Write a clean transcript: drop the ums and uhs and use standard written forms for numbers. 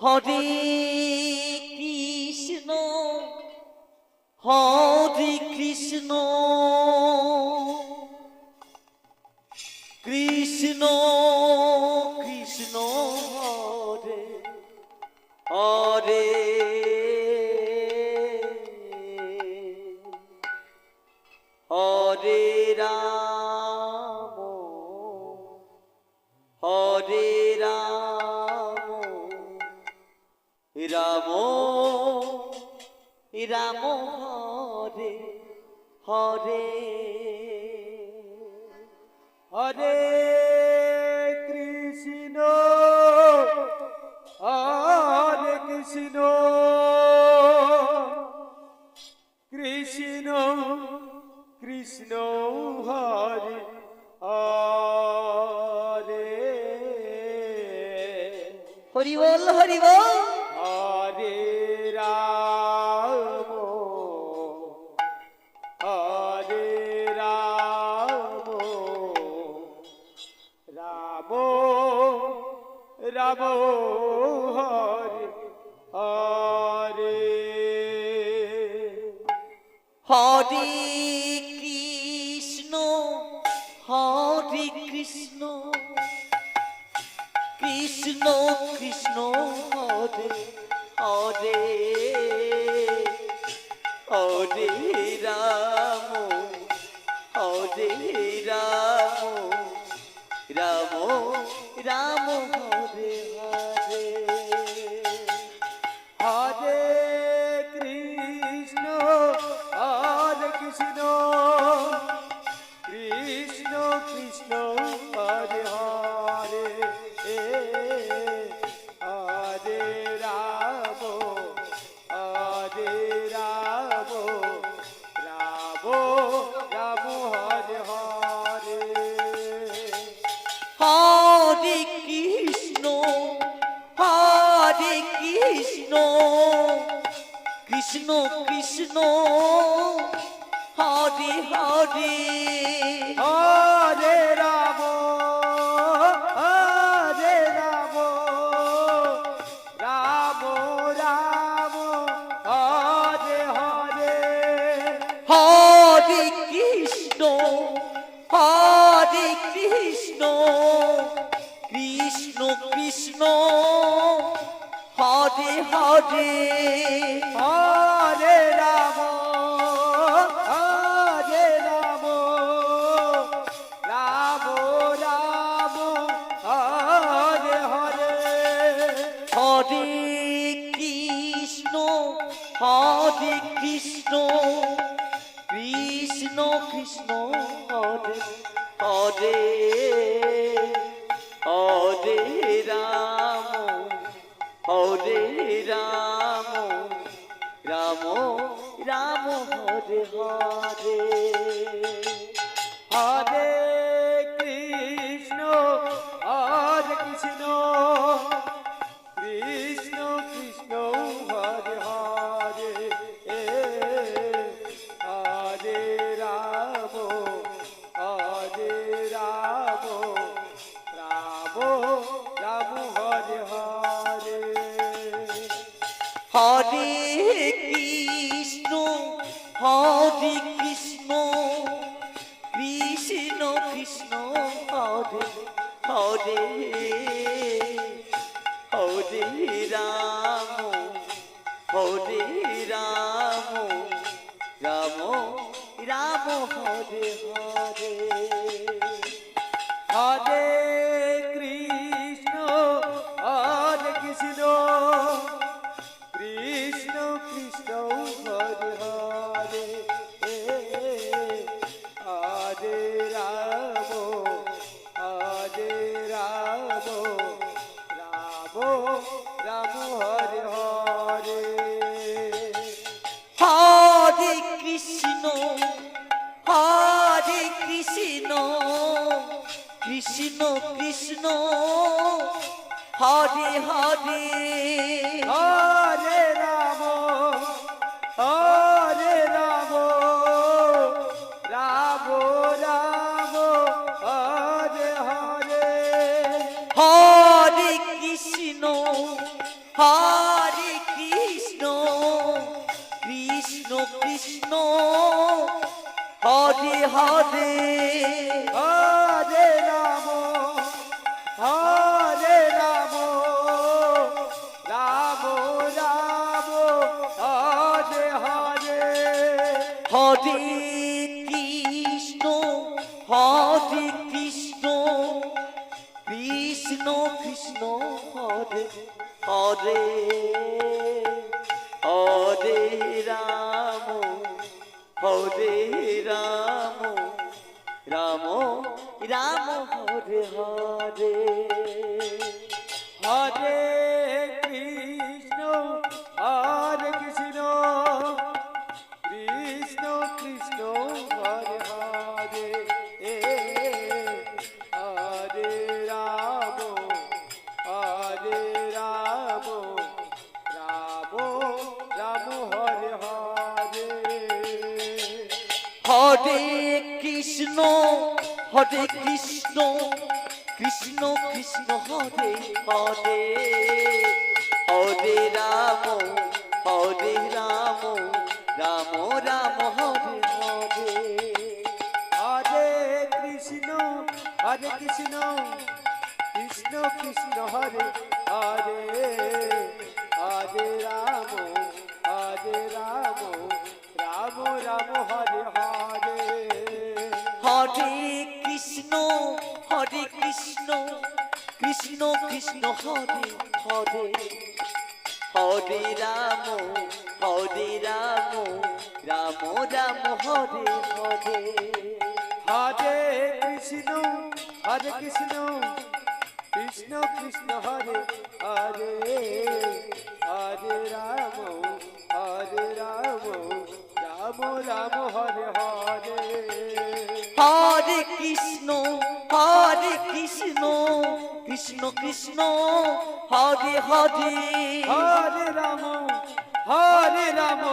হরে Krishna হরে Krishna Krishna Krishna Hare Hare Hare Ram হরে Ram Ram Ram Hare Hare Hare Krishna হরে Krishna Krishna Krishna Hare Hare Hari বল Hari বল হরে Ram হরে Ram Ram Ram Hare Hare Hare Krishna হরে Krishna Krishna Krishna Hare Hare Hare Ram হরে Ram Ram Ram Hare Hare Hare Krishna হরে Krishna Krishna Krishna Hare Hare Hare Ram হরে Ram Ram Ram Hare Hare Hare Krishna হরে Krishna Krishna Krishna Hare Hare Hare Ram হরে Ram Ram Ram Hare Hare Hare Krishna হরে Krishna Krishna Krishna Hare Hare Hare Ram হরে Ram Ram Ram Hare Hare Hare Krishna হরে Krishna Krishna Krishna Hare Hare Hare Ram হরে Ram Ram Ram Hare Hare Hare Krishna হরে Krishna Krishna Krishna Hare Hare Hare Ram হরে Ram Ram Ram Hare Hare Hare Krishna হরে Krishna Krishna Krishna Hare Hare Hare Ram হরে Ram Ram Ram Hare Hare Hare Krishna হরে Krishna Krishna Krishna Hare Hare Hare Ram হরে Ram Ram Ram Hare Hare Hare Krishna হরে Krishna Krishna Krishna Hare Hare Hare Ram হরে Ram Ram Ram Hare Hare Hare Krishna হরে Krishna Krishna Krishna Hare Hare Hare Ram হরে Ram Ram Ram Hare Hare Hare Krishna হরে Krishna Krishna Krishna Hare Hare Hare Ram হরে Ram Ram Ram Hare Hare Hare Krishna হরে Krishna Krishna Krishna Hare Hare Hare Ram হরে Ram Ram Ram Hare Hare Hare Krishna Krishna Krishna Hare Hare Hare Ram Ram Ram Hare Hare Hare Krishna Krishna Krishna Krishna Hare Hare Hare Ram Ram Ram Ram Hare Hare Hare Krishna Krishna Krishna Hare Hare Hare Ram Ram Ram Hare Hare Hare Krishna Krishna Krishna Krishna Hare Hare Hare Ram Ram Ram Ram Hare Hare Hare Krishna Krishna Krishna Hare Hare Hare Ram